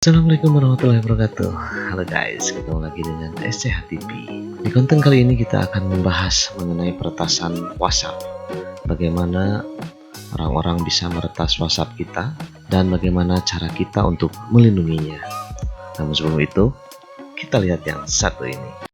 Assalamualaikum warahmatullahi wabarakatuh. Halo guys, ketemu lagi dengan SCH TV. Di konten kali ini kita akan membahas mengenai peretasan WhatsApp. Bagaimana orang-orang bisa meretas WhatsApp kita dan bagaimana cara kita untuk melindunginya. Namun sebelum itu, kita lihat yang satu ini.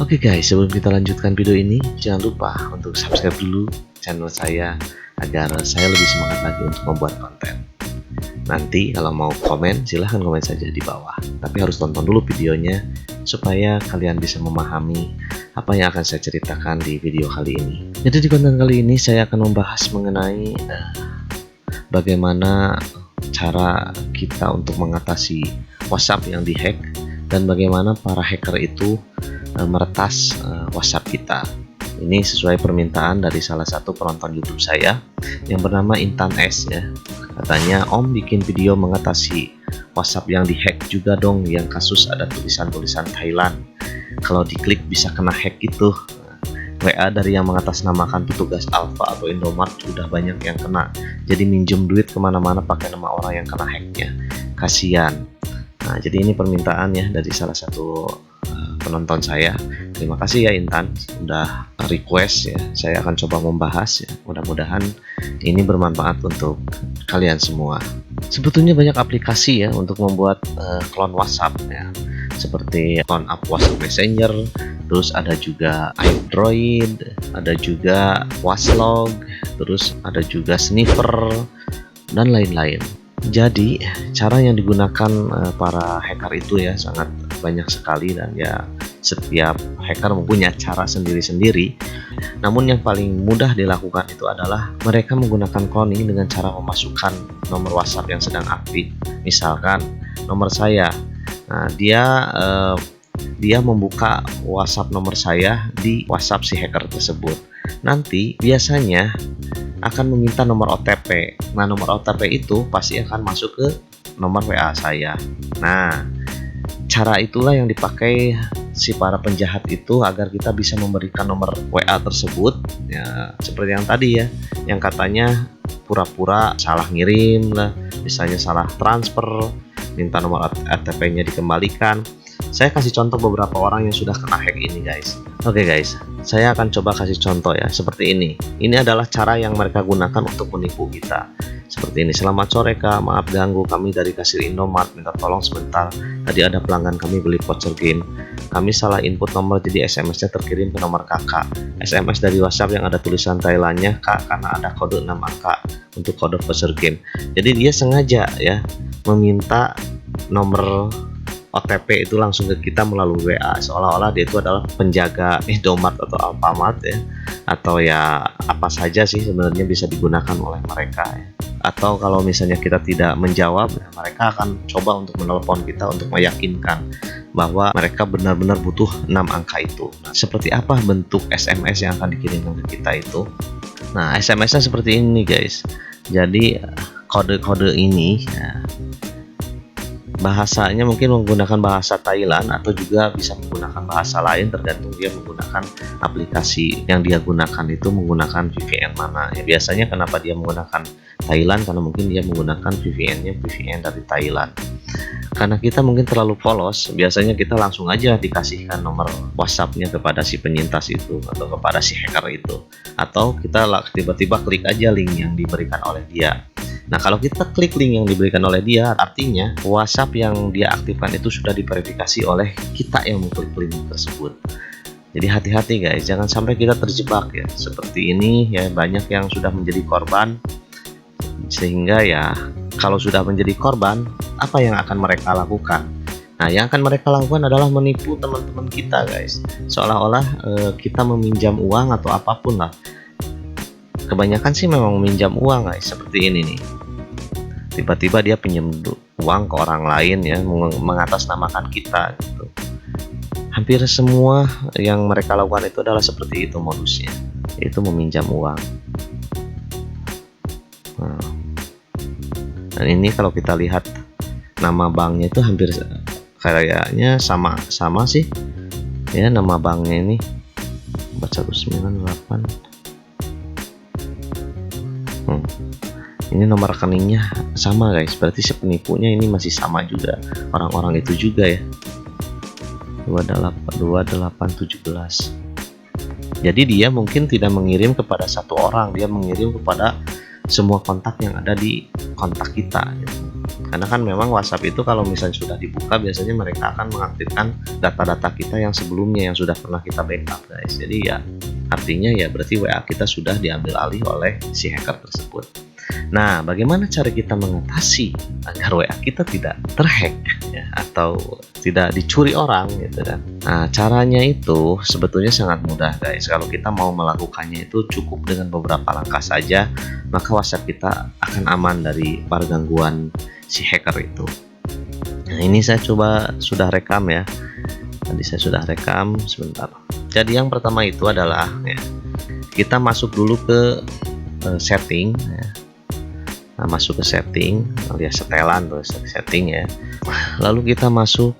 Oke guys, sebelum kita lanjutkan video ini, jangan lupa untuk subscribe dulu channel saya agar saya lebih semangat lagi untuk membuat konten. Nanti kalau mau komen, silahkan komen saja di bawah. Tapi harus tonton dulu videonya supaya kalian bisa memahami apa yang akan saya ceritakan di video kali ini. Jadi di konten kali ini saya akan membahas mengenai bagaimana cara kita untuk mengatasi WhatsApp yang dihack dan bagaimana para hacker itu meretas WhatsApp kita. Ini sesuai permintaan dari salah satu penonton YouTube saya yang bernama Intan S ya. Katanya, "Om bikin video mengatasi WhatsApp yang dihack juga dong, yang kasus ada tulisan-tulisan Thailand. Kalau diklik bisa kena hack itu. WA dari yang mengatasnamakan petugas Alfa atau Indomaret sudah banyak yang kena. Jadi minjem duit kemana-mana pakai nama orang yang kena hacknya. Kasian." Nah, jadi ini permintaan ya dari salah satu penonton saya. Terima kasih ya Intan udah request ya. Saya akan coba membahas ya. Mudah-mudahan ini bermanfaat untuk kalian semua. Sebetulnya banyak aplikasi ya untuk membuat clone WhatsApp ya. Seperti clone up WhatsApp Messenger, terus ada juga iDroid, ada juga WhatsLog, terus ada juga Sniffer dan lain-lain. Jadi cara yang digunakan para hacker itu ya sangat banyak sekali, dan ya setiap hacker mempunyai cara sendiri-sendiri. Namun yang paling mudah dilakukan itu adalah mereka menggunakan cloning dengan cara memasukkan nomor WhatsApp yang sedang aktif. Misalkan nomor saya, nah dia membuka WhatsApp nomor saya di WhatsApp si hacker tersebut. Nanti biasanya akan meminta nomor OTP. Nah, nomor OTP itu pasti akan masuk ke nomor WA saya. Nah, cara itulah yang dipakai si para penjahat itu agar kita bisa memberikan nomor WA tersebut ya, seperti yang tadi ya, yang katanya pura-pura salah ngirim lah, misalnya salah transfer, minta nomor OTP-nya dikembalikan. Saya kasih contoh beberapa orang yang sudah kena hack ini guys. Oke guys, saya akan coba kasih contoh ya, seperti ini. Ini adalah cara yang mereka gunakan untuk menipu kita. Seperti ini: "Selamat sore Kak, maaf ganggu, kami dari kasir Indomaret, minta tolong sebentar. Tadi ada pelanggan kami beli voucher game. Kami salah input nomor, jadi SMS-nya terkirim ke nomor kakak. SMS dari WhatsApp yang ada tulisan Thailandnya Kak, karena ada kode 6 angka untuk kode voucher game." Jadi dia sengaja ya meminta nomor OTP itu langsung ke kita melalui WA, seolah-olah dia itu adalah penjaga Indomaret atau Alfamart ya, atau ya apa saja sih sebenarnya bisa digunakan oleh mereka ya. Atau kalau misalnya kita tidak menjawab, mereka akan coba untuk menelpon kita untuk meyakinkan bahwa mereka benar-benar butuh 6 angka itu. Nah, seperti apa bentuk SMS yang akan dikirimkan ke kita itu? Nah, SMS-nya seperti ini guys. Jadi kode-kode ini ya, bahasanya mungkin menggunakan bahasa Thailand atau juga bisa menggunakan bahasa lain, tergantung dia menggunakan aplikasi yang dia gunakan itu menggunakan VPN mana ya. Biasanya kenapa dia menggunakan Thailand, karena mungkin dia menggunakan VPN-nya VPN dari Thailand. Karena kita mungkin terlalu polos, biasanya kita langsung aja dikasihkan nomor WhatsApp-nya kepada si penyintas itu atau kepada si hacker itu, atau kita tiba-tiba klik aja link yang diberikan oleh dia. Nah, kalau kita klik link yang diberikan oleh dia, artinya WhatsApp yang dia aktifkan itu sudah diverifikasi oleh kita yang mengklik link tersebut. Jadi hati-hati guys, jangan sampai kita terjebak ya seperti ini ya. Banyak yang sudah menjadi korban, sehingga ya kalau sudah menjadi korban, apa yang akan mereka lakukan? Nah, yang akan mereka lakukan adalah menipu teman-teman kita guys, seolah-olah kita meminjam uang atau apapun lah. Kebanyakan sih memang meminjam uang guys, seperti ini nih. Tiba-tiba dia pinjam uang ke orang lain ya, mengatasnamakan kita gitu. Hampir semua yang mereka lakukan itu adalah seperti itu modusnya, yaitu meminjam uang. Nah, dan ini kalau kita lihat nama banknya itu hampir kayaknya sama sih ya, nama banknya ini 4198. Ini nomor rekeningnya sama guys, berarti si penipunya ini masih sama juga, orang-orang itu juga ya, 2817. Jadi dia mungkin tidak mengirim kepada satu orang, dia mengirim kepada semua kontak yang ada di kontak kita gitu. Karena kan memang WhatsApp itu kalau misalnya sudah dibuka, biasanya mereka akan mengaktifkan data-data kita yang sebelumnya yang sudah pernah kita backup guys. Jadi ya artinya ya berarti WA kita sudah diambil alih oleh si hacker tersebut. Nah, bagaimana cara kita mengatasi agar WA kita tidak terhack ya, atau tidak dicuri orang gitu kan? Nah, caranya itu sebetulnya sangat mudah guys. Kalau kita mau melakukannya itu cukup dengan beberapa langkah saja, maka WhatsApp kita akan aman dari para gangguan si hacker itu. Nah, ini saya coba sudah rekam ya. Tadi saya sudah rekam sebentar. Jadi yang pertama itu adalah ya, kita masuk dulu ke setting ya. Nah, masuk ke setting, lihat setelan terus setting ya. Lalu kita masuk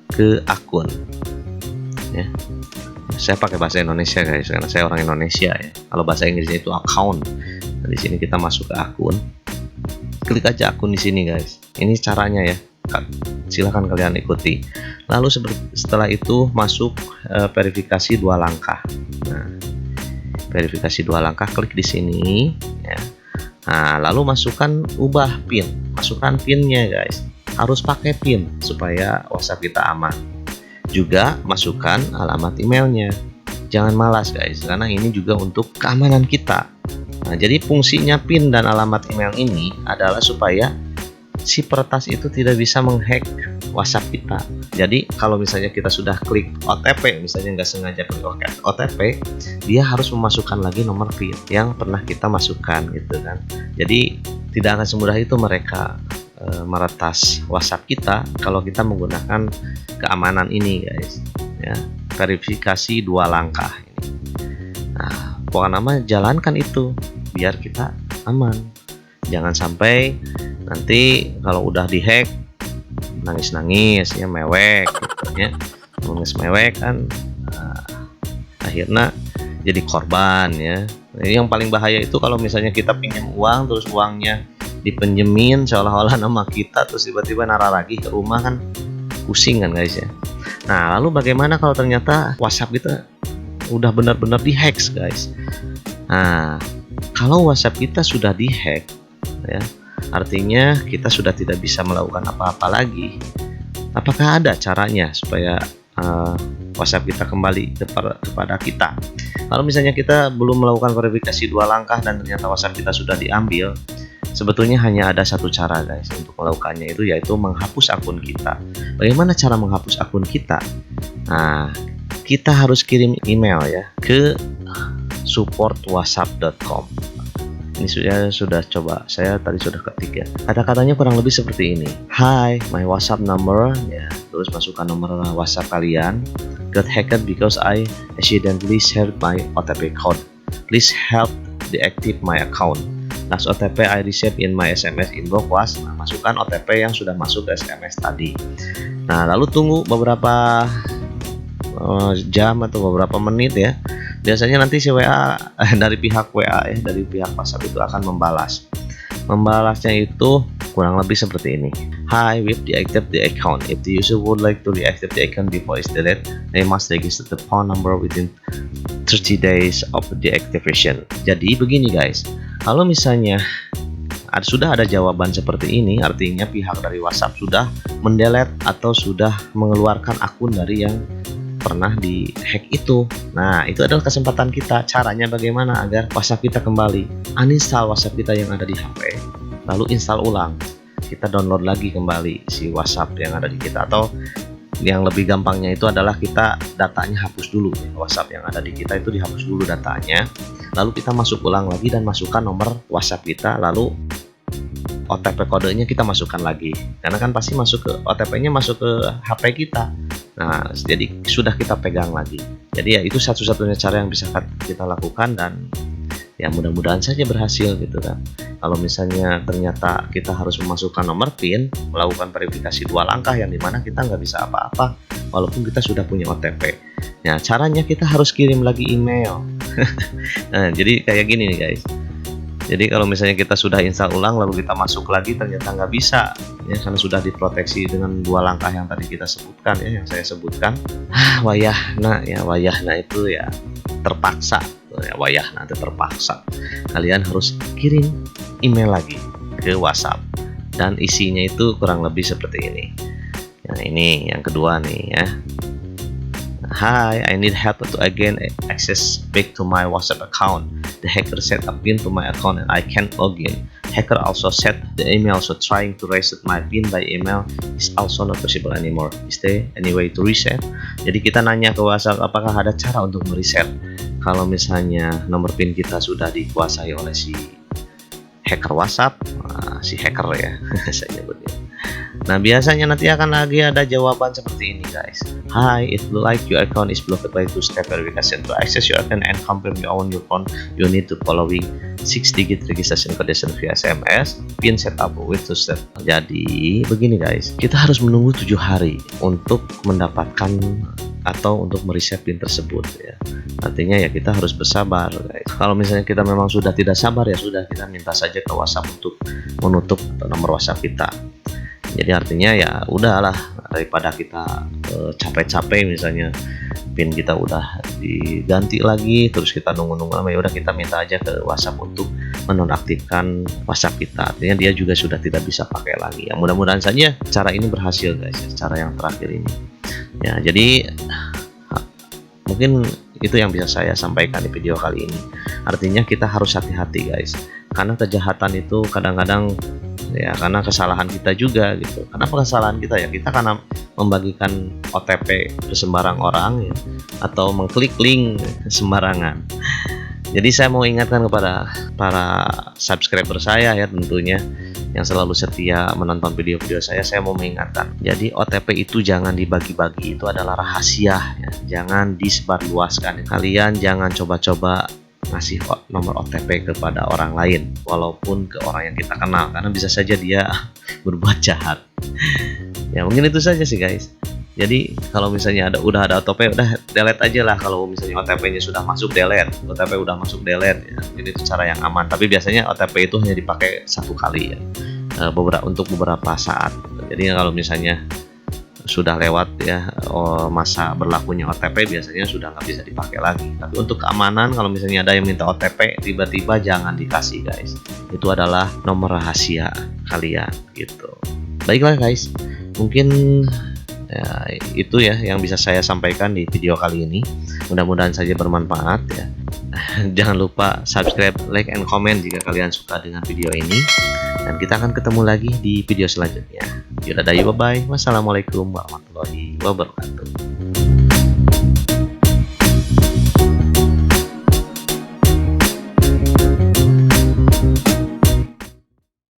ke akun ya. Saya pakai bahasa Indonesia guys, karena saya orang Indonesia ya. Kalau bahasa Inggrisnya itu account. Nah, di sini kita masuk ke akun. Klik aja akun di sini guys. Ini caranya ya. Silahkan kalian ikuti. Lalu setelah itu masuk verifikasi 2 langkah. Nah, verifikasi 2 langkah, klik di sini ya. Nah, lalu ubah PIN, masukkan PIN-nya guys. Harus pakai PIN supaya WhatsApp kita aman. Juga masukkan alamat emailnya. Jangan malas guys, karena ini juga untuk keamanan kita. Nah, jadi fungsinya PIN dan alamat email ini adalah supaya si peretas itu tidak bisa menghack WhatsApp kita. Jadi kalau misalnya kita sudah klik OTP, misalnya nggak sengaja klik OTP, dia harus memasukkan lagi nomor PIN yang pernah kita masukkan gitu kan. Jadi tidak akan semudah itu mereka meretas WhatsApp kita kalau kita menggunakan keamanan ini guys ya, verifikasi 2 langkah ini. Nah, pokoknya jalankan itu biar kita aman. Jangan sampai nanti kalau udah dihack nangis-nangis ya, mewek gitu ya, nangis mewek kan, akhirnya jadi korban ya. Jadi yang paling bahaya itu kalau misalnya kita pinjam uang terus uangnya dipinjemin seolah-olah nama kita, terus tiba-tiba narah lagi ke rumah, kan pusing kan guys ya. Nah, lalu bagaimana kalau ternyata WhatsApp kita udah benar-benar dihack guys? Nah, kalau WhatsApp kita sudah dihack ya, artinya kita sudah tidak bisa melakukan apa-apa lagi. Apakah ada caranya supaya WhatsApp kita kembali kepada kita? Kalau misalnya kita belum melakukan verifikasi 2 langkah dan ternyata WhatsApp kita sudah diambil, sebetulnya hanya ada satu cara guys untuk melakukannya, itu yaitu menghapus akun kita. Bagaimana cara menghapus akun kita? Nah, kita harus kirim email ya ke support.whatsapp.com. Ini sudah coba, saya tadi sudah ketik ya. Kata-katanya kurang lebih seperti ini. Hi, my WhatsApp number ya. Terus masukkan nomor WhatsApp kalian. Got hacked because I accidentally shared my OTP code. Please help deactivate my account. Last OTP I received in my SMS inbox was. Nah, masukkan OTP yang sudah masuk ke SMS tadi. Nah, lalu tunggu beberapa jam atau beberapa menit ya. Biasanya nanti si WA dari pihak WA ya, dari pihak WhatsApp itu akan membalas. Membalasnya itu kurang lebih seperti ini. Hi, we've deactivated the account. If the user would like to reactivate the account before it's deleted, they must register the phone number within 30 days of deactivation. Jadi begini guys, kalau misalnya sudah ada jawaban seperti ini, artinya pihak dari WhatsApp sudah mendelete atau sudah mengeluarkan akun dari yang pernah dihack itu. Nah, itu adalah kesempatan kita. Caranya bagaimana agar WhatsApp kita kembali? Uninstall WhatsApp kita yang ada di HP, lalu install ulang. Kita download lagi kembali si WhatsApp yang ada di kita, atau yang lebih gampangnya itu adalah kita datanya hapus dulu. WhatsApp yang ada di kita itu dihapus dulu datanya, lalu kita masuk ulang lagi dan masukkan nomor WhatsApp kita, lalu OTP kodenya kita masukkan lagi, karena kan pasti masuk ke OTP-nya masuk ke HP kita. Nah, jadi sudah kita pegang lagi. Jadi ya itu satu-satunya cara yang bisa kita lakukan, dan Ya mudah-mudahan saja berhasil gitu kan. Kalau misalnya ternyata kita harus memasukkan nomor PIN, melakukan verifikasi 2 langkah yang dimana kita nggak bisa apa-apa walaupun kita sudah punya OTP. Nah caranya kita harus kirim lagi email. Nah jadi kayak gini nih guys. Jadi kalau misalnya kita sudah install ulang lalu kita masuk lagi ternyata nggak bisa ya, karena sudah diproteksi dengan 2 langkah yang tadi kita sebutkan ya, yang saya sebutkan. Wayahna ya, wayahna itu ya terpaksa ya, wayahna itu terpaksa kalian harus kirim email lagi ke WhatsApp dan isinya itu kurang lebih seperti ini. Nah ini yang kedua nih ya. Hi, I need help to again access back to my WhatsApp account. The hacker set a PIN to my account and I can't log in. Hacker also set the email, so trying to reset my PIN by email is also not possible anymore. Is there any way to reset? Jadi kita nanya ke WhatsApp apakah ada cara untuk mereset kalau misalnya nomor PIN kita sudah dikuasai oleh si hacker WhatsApp, si hacker ya saya nyebutnya. Nah biasanya nanti akan lagi ada jawaban seperti ini guys. Hi, it look like your account is blocked by two-step verification. To access your account and confirm you own your phone, you need to following 6-digit registration code via SMS, PIN setup with two-step. Jadi begini guys, kita harus menunggu 7 hari untuk mendapatkan atau untuk mereset PIN tersebut ya. Artinya ya kita harus bersabar guys. Kalau misalnya kita memang sudah tidak sabar ya sudah, kita minta saja ke WhatsApp untuk menutup nomor WhatsApp kita. Jadi artinya ya udahlah, daripada kita capek-capek misalnya PIN kita udah diganti lagi terus kita nunggu-nunggu lama, ya udah kita minta aja ke WhatsApp untuk menonaktifkan WhatsApp kita. Artinya dia juga sudah tidak bisa pakai lagi. Ya mudah-mudahan saja cara ini berhasil guys, cara yang terakhir ini. Ya jadi mungkin itu yang bisa saya sampaikan di video kali ini. Artinya kita harus hati-hati guys, karena kejahatan itu kadang-kadang ya karena kesalahan kita juga gitu. Kenapa kesalahan kita ya? Kita karena membagikan OTP ke sembarang orang ya, atau mengklik link sembarangan. Jadi saya mau ingatkan kepada para subscriber saya ya tentunya yang selalu setia menonton video-video saya mau mengingatkan. Jadi OTP itu jangan dibagi-bagi, itu adalah rahasia ya. Jangan disebarluaskan. Kalian jangan coba-coba ngasih nomor OTP kepada orang lain walaupun ke orang yang kita kenal, karena bisa saja dia berbuat jahat. Ya mungkin itu saja sih guys. Jadi kalau misalnya udah ada OTP, udah delete aja lah. Kalau misalnya OTP-nya sudah masuk, delete. OTP udah masuk, delete ya. Jadi itu cara yang aman. Tapi biasanya OTP itu hanya dipakai 1 kali ya, untuk beberapa saat. Jadi kalau misalnya sudah lewat ya masa berlakunya OTP, biasanya sudah nggak bisa dipakai lagi. Tapi untuk keamanan, kalau misalnya ada yang minta OTP tiba-tiba, jangan dikasih guys. Itu adalah nomor rahasia kalian gitu. Baiklah guys, mungkin ya, itu ya yang bisa saya sampaikan di video kali ini. Mudah-mudahan saja bermanfaat ya. Jangan lupa subscribe, like, and comment jika kalian suka dengan video ini. Dan kita akan ketemu lagi di video selanjutnya. Yaudah, bye bye. Wassalamualaikum warahmatullahi wabarakatuh.